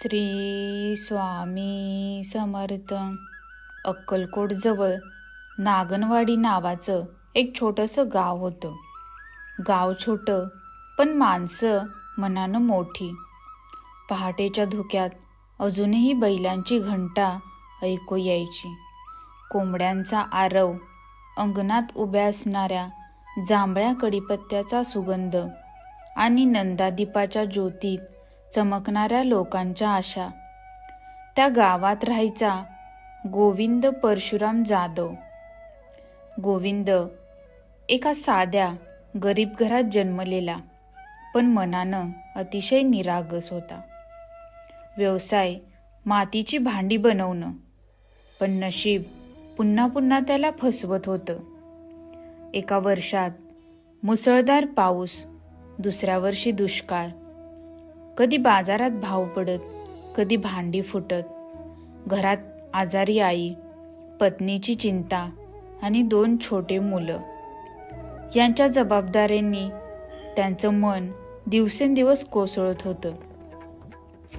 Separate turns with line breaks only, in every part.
श्री स्वामी समर्थ. अक्कलकोटजवळ नागनवाडी नावाचं एक छोटंसं गाव होतं. गाव छोटं पण माणसं मनानं मोठी. पहाटेच्या धुक्यात अजूनही बैलांची घंटा ऐकू यायची. कोंबड्यांचा आरव, अंगणात उभ्या असणाऱ्या जांभळ्या कडीपत्त्याचा सुगंध आणि नंदादीपाच्या ज्योतीत चमकणाऱ्या लोकांच्या आशा. त्या गावात राहायचा गोविंद परशुराम जाधव. गोविंद एका साध्या गरीब घरात जन्मलेला, पण मनानं अतिशय निरागस होता. व्यवसाय मातीची भांडी बनवणं, पण नशीब पुन्हा पुन्हा त्याला फसवत होतं. एका वर्षात मुसळधार पाऊस, दुसऱ्या वर्षी दुष्काळ. कधी बाजारात भाव पडत, कधी भांडी फुटत. घरात आजारी आई, पत्नीची चिंता आणि 2 छोटे मुलं. यांच्या जबाबदाऱ्यांनी त्यांचं मन दिवसेंदिवस कोसळत होतं.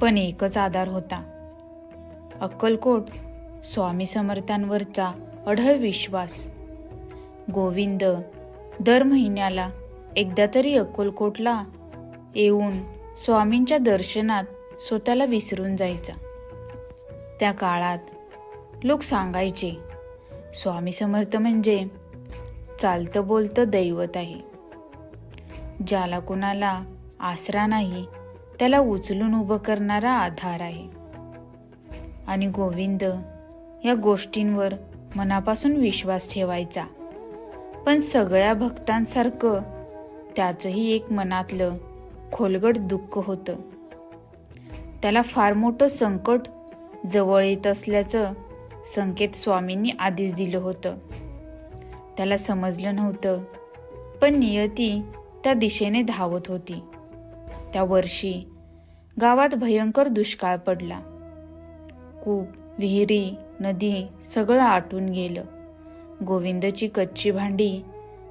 पण एकच आधार होता, अक्कलकोट स्वामी समर्थांवरचा अढळ विश्वास. गोविंद दर महिन्याला एकदा तरी अक्कलकोटला येऊन स्वामींच्या दर्शनात स्वतःला विसरून जायचा. त्या काळात लोक सांगायचे, स्वामी समर्थ म्हणजे चालतं बोलतं दैवत आहे. ज्याला कोणाला आसरा नाही त्याला उचलून उभं करणारा आधार आहे. आणि गोविंद या गोष्टींवर मनापासून विश्वास ठेवायचा. पण सगळ्या भक्तांसारखं त्याचंही एक मनातलं खोलगट दुःख होतं. त्याला फार मोठं संकट जवळ येत असल्याचं संकेत स्वामींनी आधीच दिलं होतं. त्याला समजलं नव्हतं, पण नियती त्या दिशेने धावत होती. त्या वर्षी गावात भयंकर दुष्काळ पडला. कूप, विहिरी, नदी सगळं आटून गेलं. गोविंदची कच्ची भांडी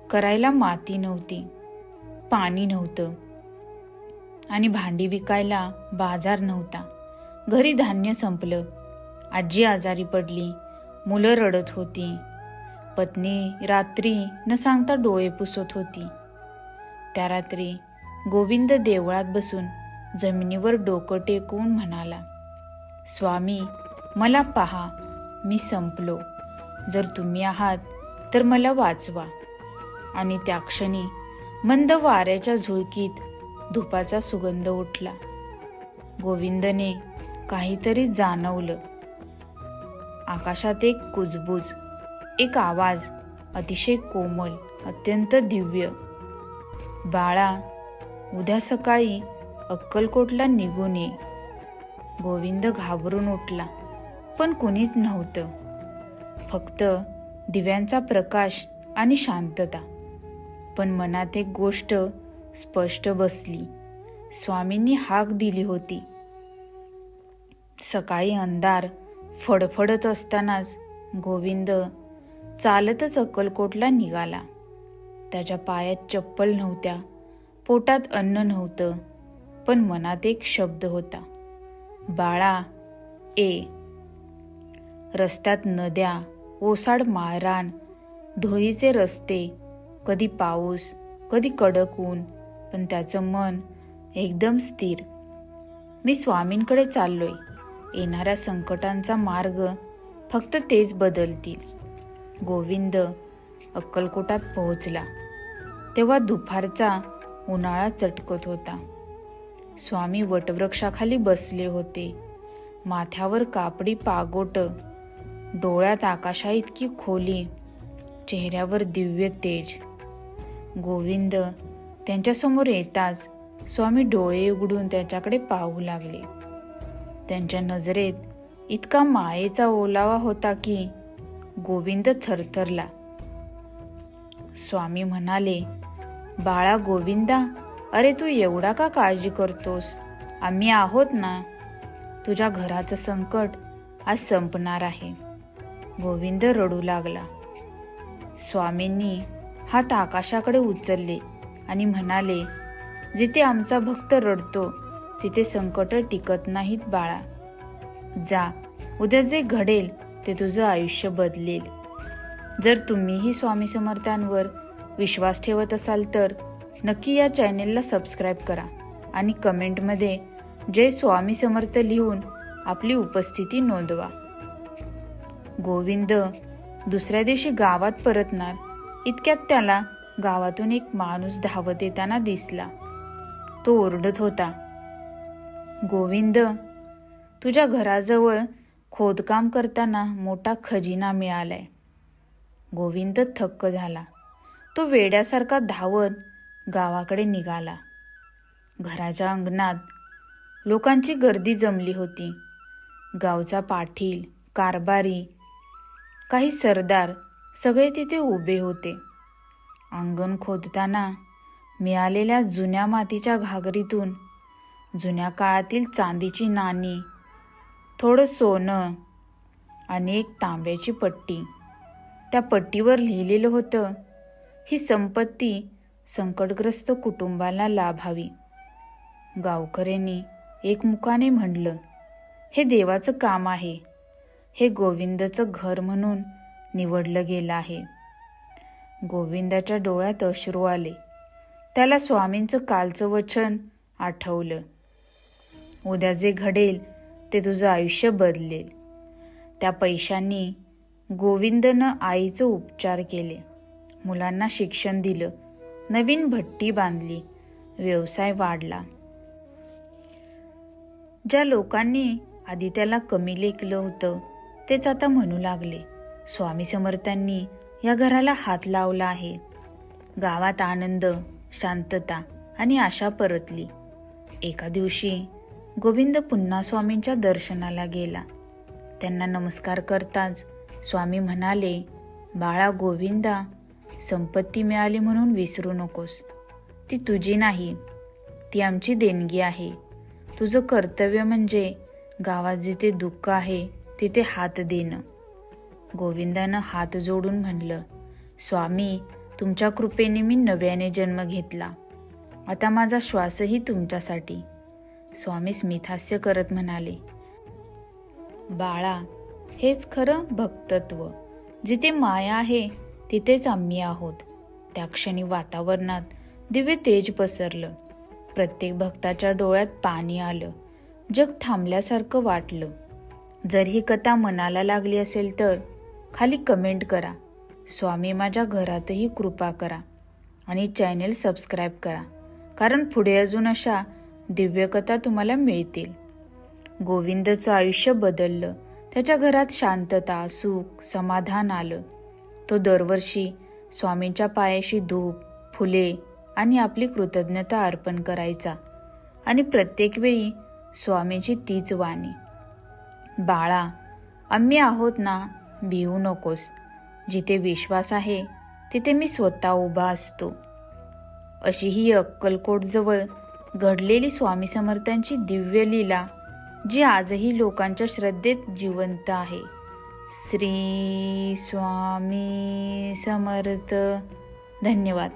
करायला माती नव्हती, पाणी नव्हतं आणि भांडी विकायला बाजार नव्हता. घरी धान्य संपलं. आजी आजारी पडली. मुलं रडत होती. पत्नी रात्री न सांगता डोळे पुसत होती. त्या रात्री गोविंद देवळात बसून जमिनीवर डोकं टेकवून म्हणाला, स्वामी, मला पहा, मी संपलो. जर तुम्ही आहात तर मला वाचवा. आणि त्या क्षणी मंद वाऱ्याच्या झुळकीत धुपाचा सुगंध उठला. गोविंदने काहीतरी जाणवलं. आकाशात एक कुजबुज, एक आवाज, अतिशय कोमल, अत्यंत दिव्य. बाळा, उद्या सकाळी अक्कलकोटला निघून ये. गोविंद घाबरून उठला, पण कुणीच नव्हतं. फक्त दिव्यांचा प्रकाश आणि शांतता. पण मनात एक गोष्ट स्पष्ट बसली. स्वामींनी हाक दिली होती. सकाळी अंधार फडफडत असतानाच गोविंद चालतच अक्कलकोटला निघाला. त्याच्या पायात चप्पल नव्हत्या, पोटात अन्न नव्हतं, पण मनात एक शब्द होता, बाळा, ए. रस्त्यात नद्या, ओसाड माळरान, धुळीचे रस्ते, कधी पाऊस, कधी कडक ऊन, पण त्याचं मन एकदम स्थिर. मी स्वामींकडे चाललोय. येणाऱ्या संकटांचा मार्ग फक्त तेच बदलतील. गोविंद अक्कलकोटात पोहोचला तेव्हा दुपारचा उन्हाळा चटकत होता. स्वामी वटवृक्षाखाली बसले होते. माथ्यावर कापडी पागोट, डोळ्यात आकाशा इतकी खोली, चेहऱ्यावर दिव्य तेज. गोविंद त्यांच्यासमोर येताच स्वामी डोळे उघडून त्याच्याकडे पाहू लागले. त्यांच्या नजरेत इतका मायेचा ओलावा होता की गोविंद थरथरला. स्वामी म्हणाले, बाळा गोविंदा, अरे तू एवढा का काळजी करतोस? आम्ही आहोत ना. तुझ्या घराचं संकट आज संपणार आहे. गोविंद रडू लागला. स्वामींनी हात आकाशाकडे उचलले आणि म्हणाले, जिथे आमचा भक्त रडतो तिथे संकट टिकत नाहीत बाळा. जा, उद्या जे घडेल ते तुझं आयुष्य बदलेल. जर तुम्हीही स्वामी समर्थांवर विश्वास ठेवत असाल तर नक्की या चॅनेलला सबस्क्राईब करा आणि कमेंटमध्ये जय स्वामी समर्थ लिहून आपली उपस्थिती नोंदवा. गोविंद दुसऱ्या दिवशी गावात परतणार इतक्यात त्याला गावातून एक माणूस धावत येताना दिसला. तो ओरडत होता, गोविंद, तुझ्या घराजवळ खोदकाम करताना मोठा खजिना मिळालाय. गोविंद थक्क झाला. तो वेड्यासारखा धावत गावाकडे निघाला. घराच्या अंगणात लोकांची गर्दी जमली होती. गावचा पाटील, कारभारी, काही सरदार सगळे तिथे उभे होते. अंगण खोदताना मिळालेल्या जुन्या मातीच्या घागरीतून जुन्या काळातील चांदीची नाणी, थोडं सोनं आणि एक तांब्याची पट्टी. त्या पट्टीवर लिहिलेलं होतं, ही संपत्ती संकटग्रस्त कुटुंबाला लाभावी. गावकऱ्यांनी एकमुखाने म्हणलं, हे देवाचं काम आहे. हे गोविंदचं घर म्हणून निवडलं गेलं आहे. गोविंदाच्या डोळ्यात अश्रू आले. त्याला स्वामींचं कालचं वचन आठवलं, उद्या जे घडेल ते तुझं आयुष्य बदलेल. त्या पैशांनी गोविंदनं आईचं उपचार केले, मुलांना शिक्षण दिलं, नवीन भट्टी बांधली, व्यवसाय वाढला. ज्या लोकांनी आधी त्याला कमी लेखलं होतं तेच आता म्हणू लागले, स्वामी समर्थांनी या घराला हात लावला आहे. गावात आनंद, शांतता आणि आशा परतली. एका दिवशी गोविंद पुन्हा स्वामींच्या दर्शनाला गेला. त्यांना नमस्कार करताच स्वामी म्हणाले, बाळा गोविंदा, संपत्ती मिळाली म्हणून विसरू नकोस. ती तुझी नाही, ती आमची देणगी आहे. तुझं कर्तव्य म्हणजे गावात जिथे दुःख आहे तिथे हात देणं. गोविंदानं हात जोडून म्हणलं, स्वामी, तुमच्या कृपेने मी नव्याने जन्म घेतला. आता माझा श्वासही तुमच्यासाठी. स्वामी स्मितहास्य करत म्हणाले, बाळा, हेच खरं भक्तत्व. जिथे माया आहे तिथेच आम्ही आहोत. त्या क्षणी वातावरणात दिव्य तेज पसरलं. प्रत्येक भक्ताच्या डोळ्यात पाणी आलं. जग थांबल्यासारखं वाटलं. जर ही कथा मनाला लागली असेल तर खाली कमेंट करा, स्वामी माझ्या घरातही कृपा करा आणि चॅनेल सबस्क्राईब करा, कारण पुढे अजून अशा दिव्य कथा तुम्हाला मिळतील. गोविंदचं आयुष्य बदललं. त्याच्या घरात शांतता, सुख, समाधान आलं. तो दरवर्षी स्वामींच्या पायाशी धूप, फुले आणि आपली कृतज्ञता अर्पण करायचा आणि प्रत्येक वेळी स्वामींची तीच वाणी, बाळा, आम्ही आहोत ना, भिवू नकोस. जिथे विश्वास आहे तिथे मी स्वतः उभा असतो. अशी ही अक्कलकोटजवळ घडलेली स्वामी समर्थांची दिव्य लीला, जी आजही लोकांच्या श्रद्धेत जिवंत आहे. श्री स्वामी समर्थ. धन्यवाद.